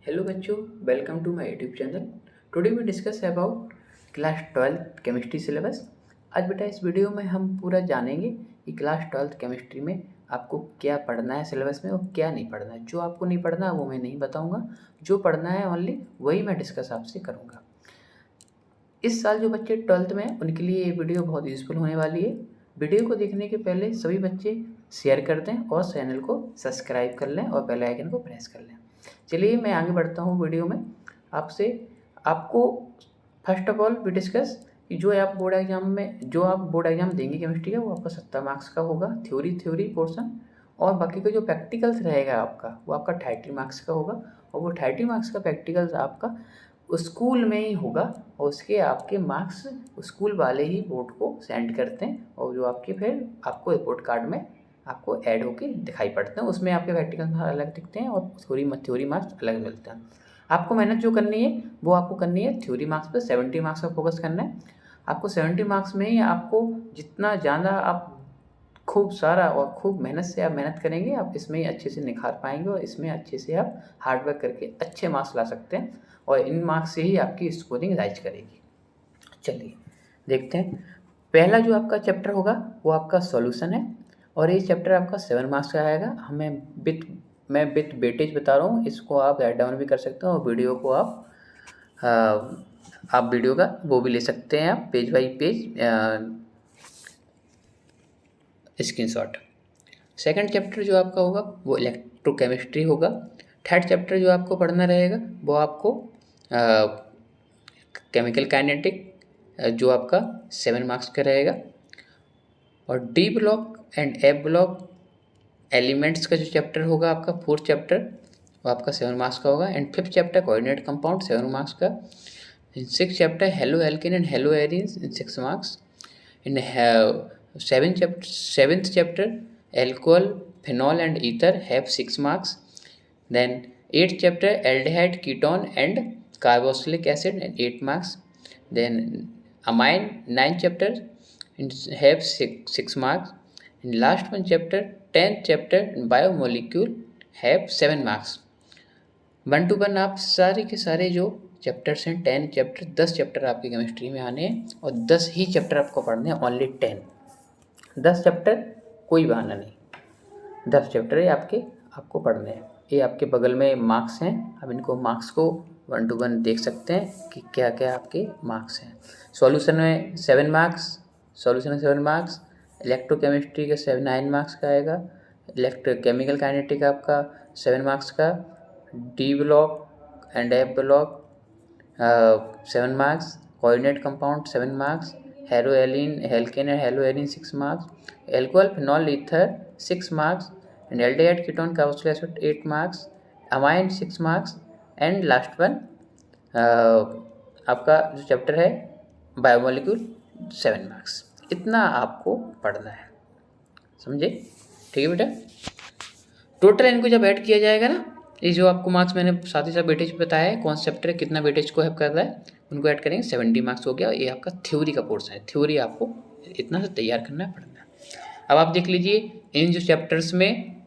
Hello बच्चों, welcome to my YouTube channel. Today we discuss about class 12 chemistry syllabus. आज बेटा इस video में हम पूरा जानेंगे कि क्लास 12 केमिस्ट्री में आपको क्या पढ़ना है सिलेबस में और क्या नहीं पढ़ना है। जो आपको नहीं पढ़ना है वो मैं नहीं बताऊंगा, जो पढ़ना है ओनली वही मैं डिस्कस आपसे करूँगा। इस साल जो बच्चे 12th में हैं उनके लिए ये वीडियो बहुत यूज़फुल होने वाली है। वीडियो को देखने के पहले सभी बच्चे शेयर कर दें और चैनल को सब्सक्राइब कर लें और बेल आइकन को प्रेस कर लें। चलिए मैं आगे बढ़ता हूँ वीडियो में। आपको first of all we discuss कि जो आप बोर्ड एग्जाम देंगे केमिस्ट्री का, वो आपका 70 मार्क्स का होगा, थ्योरी पोर्शन। और बाकी का जो प्रैक्टिकल्स रहेगा आपका, वो आपका 30 मार्क्स का होगा। और वो 30 मार्क्स का प्रैक्टिकल्स आपका स्कूल में ही होगा और उसके आपके मार्क्स स्कूल वाले ही बोर्ड को सेंड करते हैं और जो आपके फिर आपको रिपोर्ट कार्ड में आपको ऐड होके दिखाई पड़ते हैं। उसमें आपके प्रैक्टिकल अलग दिखते हैं और थ्योरी मार्क्स अलग मिलते हैं। आपको मेहनत जो करनी है वो आपको करनी है थ्योरी मार्क्स पर। 70 मार्क्स का फोकस करना है आपको। 70 मार्क्स में ही आपको जितना ज़्यादा आप खूब सारा और खूब मेहनत से आप मेहनत करेंगे, आप इसमें ही अच्छे से निखार पाएंगे और इसमें अच्छे से आप हार्डवर्क करके अच्छे मार्क्स ला सकते हैं और इन मार्क्स से ही आपकी स्कोरिंग राइज करेगी। चलिए देखते हैं। पहला जो आपका चैप्टर होगा वो आपका सॉल्यूशन है और ये चैप्टर आपका 7 मार्क्स का आएगा। मैं विथ वेटेज बता रहा हूँ, इसको आप राइट डाउन भी कर सकते हो और वीडियो को आप वीडियो का वो भी ले सकते हैं, आप page by page screenshot. Second chapter जो आपका होगा वो इलेक्ट्रोकेमिस्ट्री होगा। थर्ड चैप्टर जो आपको पढ़ना रहेगा वो आपको केमिकल काइनेटिक जो आपका 7 मार्क्स का रहेगा। और D block and F block elements का जो चैप्टर होगा आपका 4th चैप्टर, वो आपका 7 मार्क्स का होगा। And 5th chapter coordinate compound 7 marks का। 6th chapter halo alkane and hello arenes in 6 marks. In 7th chapter alcohol, phenol and ether have 6 marks. Then 8th chapter aldehyde, ketone and carboxylic acid and 8 marks. Then amine 9th chapter have 6 marks. And last one chapter 10th chapter biomolecule have 7 marks. 1 to 1 आप सारे के सारे जो chapters हैं 10 chapter 10 chapter आपकी chemistry में आने हैं और 10 ही चैप्टर आपको पढ़ने हैं, ओनली 10 चैप्टर, कोई बहाना नहीं। 10 चैप्टर है आपको पढ़ने हैं। ये आपके बगल में मार्क्स हैं, अब इनको मार्क्स को 1 to 1 देख सकते हैं कि क्या क्या आपके मार्क्स हैं। सॉल्यूशन में 7 मार्क्स, इलेक्ट्रोकेमिस्ट्री का 9 मार्क्स का आएगा। केमिकल काइनेटिक आपका 7 मार्क्स का। D block and F block 7 marks. Coordinate compound 7 marks. Haloalkane and haloarene 6 marks. Alcohol, phenol, ether 6 marks. And aldehyde, ketone, carboxylic acid 8 marks. Amine 6 marks. And last one आपका जो chapter है biomolecule 7 marks. इतना आपको पढ़ना है, समझे? ठीक है बेटा। टोटल इनको जब ऐड किया जाएगा ना, ये जो आपको मार्क्स मैंने साथ ही साथ वेटेज बताया है, कौन सा चैप्टर है कितना वेटेज को हेल्प कर रहा है, उनको ऐड करेंगे 70 मार्क्स हो गया। ये आपका थ्योरी का पोर्शन है, थ्योरी आपको इतना से तैयार करना पड़ना है। अब आप देख लीजिए इन जो चैप्टर्स में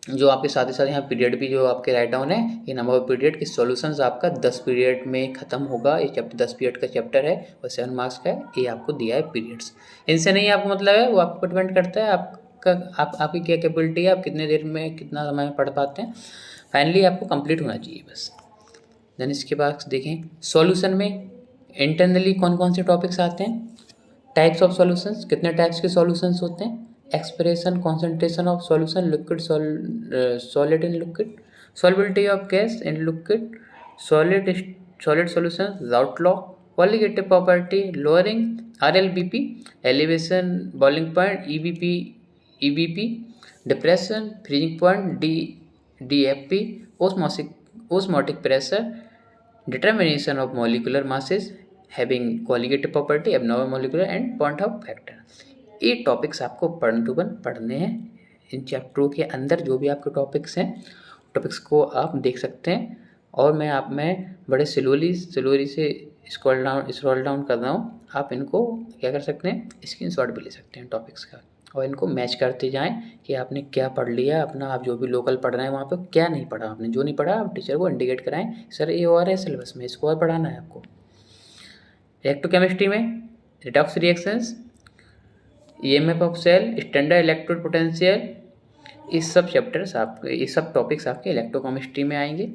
जो आपके साथ ही साथ यहाँ पीरियड भी जो आपके राइट डाउन है, ये नंबर ऑफ पीरियड के सॉल्यूशंस आपका 10 पीरियड में खत्म होगा। ये चैप्टर 10 पीरियड का चैप्टर है और 7 मार्क्स का है। ये आपको दिया है पीरियड्स, इनसे नहीं आपको मतलब है, वो आपको डिपेंड करता है आपकी क्या कैपेबिलिटी है, आप कितने देर में कितना समय पढ़ पाते हैं। फाइनली आपको कंप्लीट होना चाहिए बस। देन इसके बाद देखें सॉल्यूशन में इंटरनली कौन कौन से टॉपिक्स आते हैं। टाइप्स ऑफ सॉल्यूशंस, कितने टाइप्स के सॉल्यूशंस होते हैं। Expression, concentration of solution, liquid, solid in liquid, solubility of gas in liquid, solid solution, route law, colligative property, lowering, RLBP, elevation, boiling point, EBP, depression, freezing point, DFP, osmotic pressure, determination of molecular masses having colligative property, abnormal molecular and point of factor। ये topics आपको 1 to 1 पढ़ने हैं। इन चैप्टरों के अंदर जो भी आपके topics हैं, टॉपिक्स को आप देख सकते हैं और मैं बड़े स्लोली से स्क्रॉल डाउन कर रहा हूँ। आप इनको क्या कर सकते हैं, स्क्रीनशॉट भी ले सकते हैं टॉपिक्स का। और इनको मैच करते जाएं कि आपने क्या पढ़ लिया अपना, आप जो भी लोकल पढ़ रहे हैं वहाँ पे क्या नहीं पढ़ा आपने, जो नहीं पढ़ा आप टीचर को इंडिकेट कराएं, सर ये और है सिलेबस में, इसको और पढ़ाना है आपको। इलेक्ट्रोकेमिस्ट्री में redox reactions, EMF of cell, standard electrode potential, इस सब चैप्टर्स आपके, ये सब टॉपिक्स आपके इलेक्ट्रोकेमिस्ट्री में आएंगे।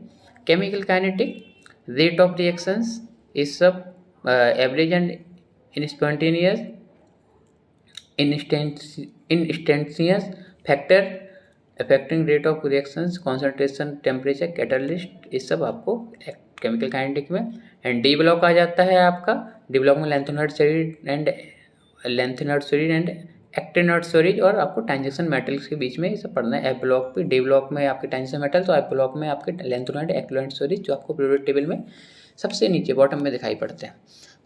Chemical kinetic, rate of reactions, इस सब average and instantaneous, instantaneous factor affecting rate of reactions, concentration, temperature, catalyst, ये सब आपको केमिकल काइनेटिक में। एंड डी ब्लॉक आ जाता है आपका, डी ब्लॉक में लैंथेनॉइड स्टेरिड एंड एक्टिनॉइड स्टोरेज, और आपको ट्रांजिशन मेटल्स के बीच में ये सब पढ़ना है। एफ ब्लॉक पे, डी ब्लॉक में आपके ट्रांजिशन मेटल, तो एफ ब्लॉक में आपके लैंथेनॉइड एक्टिनॉइड स्टोरेज, जो आपको पीरियोडिक टेबल में सबसे नीचे बॉटम में दिखाई पड़ते हैं।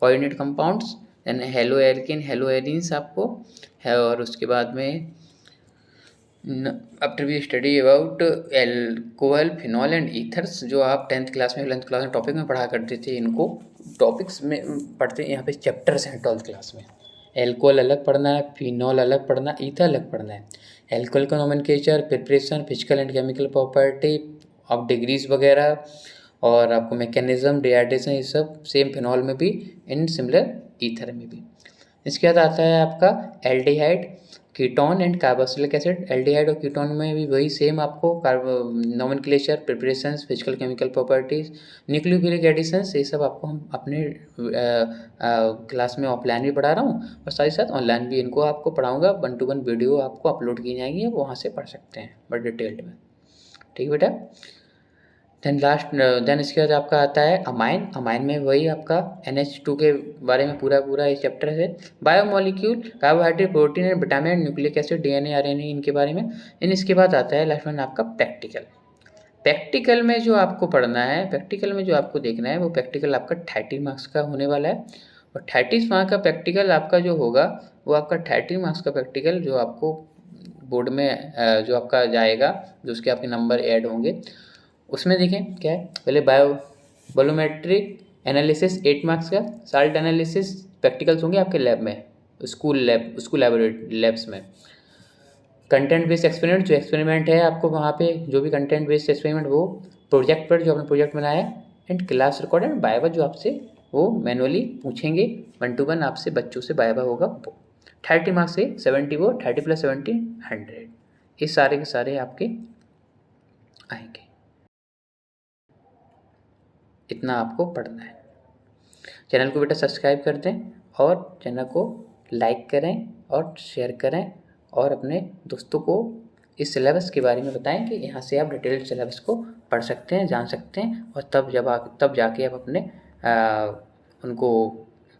Coordinate compounds, then halo alkane, halo arenes आपको है, और उसके बाद में after we study about alcohol, phenol and ethers, जो आप 10th क्लास में 11th क्लास में टॉपिक में पढ़ा करते थे, इनको टॉपिक्स में पढ़ते हैं। यहाँ पे चैप्टर्स हैं 12th क्लास में। एल्कोहल अलग पढ़ना है, फिनॉल अलग पढ़ना है, ईथर अलग पढ़ना है। एल्कोहल का nomenclature, preparation, physical and chemical property of degrees वगैरह, और आपको मैकेनिज्म, डिहाइड्रेशन, ये सब सेम फिनॉल में भी, इन सिमिलर ईथर में भी। इसके बाद आता है आपका aldehyde, ketone and carboxylic acid. Aldehyde और कीटोन में भी वही सेम आपको nomenclature, preparations, physical chemical properties, nucleophilic additions, ये सब आपको हम अपने क्लास में ऑफलाइन भी पढ़ा रहा हूँ, और साथ ही साथ ऑनलाइन भी इनको आपको पढ़ाऊँगा। 1 to 1 वीडियो आपको अपलोड की जाएंगी, आप वहाँ से पढ़ सकते हैं बट डिटेल्ड में। ठीक है बेटा। देन इसके बाद आपका आता है अमाइन। अमाइन में वही आपका NH2 के बारे में पूरा ये चैप्टर है। Biomolecule, carbohydrate, protein and vitamin and nucleic acid, DNA, RNA, इनके बारे में। इसके बाद आता है लास्ट में आपका प्रैक्टिकल। प्रैक्टिकल में जो आपको पढ़ना है, प्रैक्टिकल में जो आपको देखना है, वो प्रैक्टिकल आपका 30 मार्क्स का होने वाला है। और 30 मार्क्स का प्रैक्टिकल आपका जो होगा, वो आपका 30 मार्क्स का प्रैक्टिकल जो आपको बोर्ड में जो आपका जाएगा, जो उसके आपके नंबर ऐड होंगे, उसमें देखें क्या है। पहले वॉल्यूमेट्रिक एनालिसिस 8 मार्क्स का, साल्ट एनालिसिस प्रैक्टिकल्स होंगे आपके लैब में, स्कूल लैब्स में। कंटेंट बेस्ड एक्सपेरिमेंट, जो एक्सपेरिमेंट है आपको वहाँ पे, जो भी कंटेंट बेस्ड एक्सपेरिमेंट, वो प्रोजेक्ट पर जो आपने प्रोजेक्ट बनाया। एंड क्लास रिकॉर्ड एंड बायबा, जो आपसे वो मैनुअली पूछेंगे, 1 to 1 आपसे बच्चों से बायबा होगा वो। 30 मार्क्स से 70, वो 30 + 70 100, ये सारे के सारे आपके आएंगे। इतना आपको पढ़ना है। चैनल को बेटा सब्सक्राइब कर दें, और चैनल को लाइक करें और शेयर करें, और अपने दोस्तों को इस सिलेबस के बारे में बताएं कि यहाँ से आप डिटेल्ड सिलेबस को पढ़ सकते हैं, जान सकते हैं, और तब जाके आप अपने उनको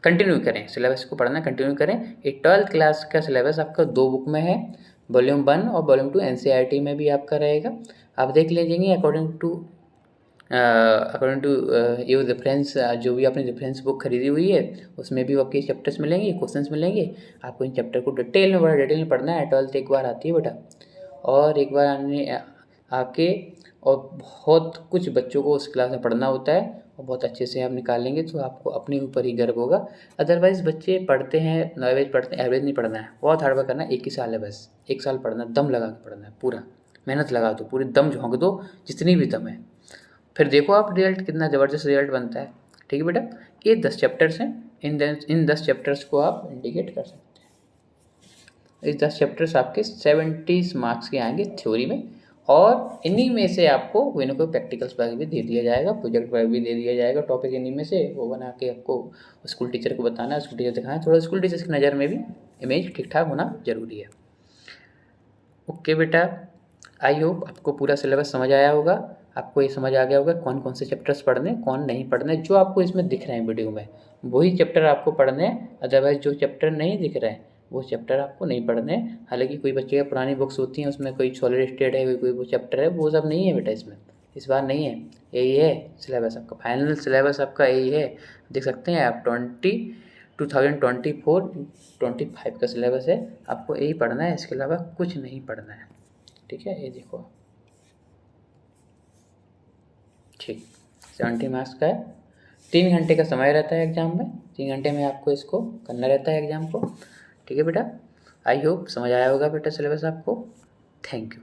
कंटिन्यू करें, सिलेबस को पढ़ना कंटिन्यू करें। ये 12th क्लास का सिलेबस आपका 2 बुक में है, वॉल्यूम 1 और वॉल्यूम 2 NCERT में भी आपका रहेगा। आप देख लीजिएंगे अकॉर्डिंग टू ये रेफरेंस, जो भी आपने रेफरेंस बुक खरीदी हुई है, उसमें भी आपके चैप्टर्स मिलेंगे, क्वेश्चंस मिलेंगे। आपको इन चैप्टर को डिटेल में पढ़ना है। 12th एक बार आती है बेटा, और एक बार आके और बहुत कुछ बच्चों को उस क्लास में पढ़ना होता है, और बहुत अच्छे से आप निकालेंगे तो आपको अपने ऊपर ही गर्व होगा। अदरवाइज़ बच्चे पढ़ते हैं, एवरेज पढ़ते हैं, एवरेज नहीं पढ़ना है, बहुत हार्ड वर्क करना है। 1 ही साल है बस, 1 साल पढ़ना, दम लगा के पढ़ना है, पूरा मेहनत लगा दो, पूरी दम झोंक दो, जितनी भी दम है, फिर देखो आप रिजल्ट कितना ज़बरदस्त रिजल्ट बनता है। ठीक है बेटा। ये 10 चैप्टर्स हैं, इन 10 चैप्टर्स को आप इंडिकेट कर सकते हैं। इस 10 चैप्टर्स आपके 70 मार्क्स के आएंगे थ्योरी में, और इन्हीं में से आपको कोई ना कोई प्रैक्टिकल्स वर्क भी दे दिया जाएगा, प्रोजेक्ट वर्क भी दे दिया जाएगा। टॉपिक इन्हीं में से वो बना के आपको स्कूल टीचर को बताना है, स्कूल टीचर दिखाना है। थोड़ा स्कूल टीचर्स की नज़र में भी इमेज ठीक ठाक होना ज़रूरी है। ओके बेटा, आई होप आपको पूरा सिलेबस समझ आया होगा, आपको ये समझ आ गया होगा कौन कौन से चैप्टर्स पढ़ने, कौन नहीं पढ़ने। जो आपको इसमें दिख रहे हैं वीडियो में, वही चैप्टर आपको पढ़ने हैं। अदरवाइज जो चैप्टर नहीं दिख रहे हैं, वो चैप्टर आपको नहीं पढ़ने हैं। हालांकि कोई बच्चे का पुरानी बुक्स होती हैं, उसमें कोई सॉलिड स्टेट है, कोई वो चैप्टर है, वो सब नहीं है बेटा इसमें, इस बार नहीं है। यही है सिलेबस आपका, फाइनल सिलेबस आपका यही है। देख सकते हैं आप 2024-25 का सिलेबस है, आपको यही पढ़ना है, इसके अलावा कुछ नहीं पढ़ना है। ठीक है, ये देखो, ठीक 70 मार्क्स का है। 3 घंटे का समय रहता है एग्ज़ाम में, 3 घंटे में आपको इसको करना रहता है एग्ज़ाम को। ठीक है बेटा, आई होप समझ आया होगा बेटा सिलेबस आपको। Thank you.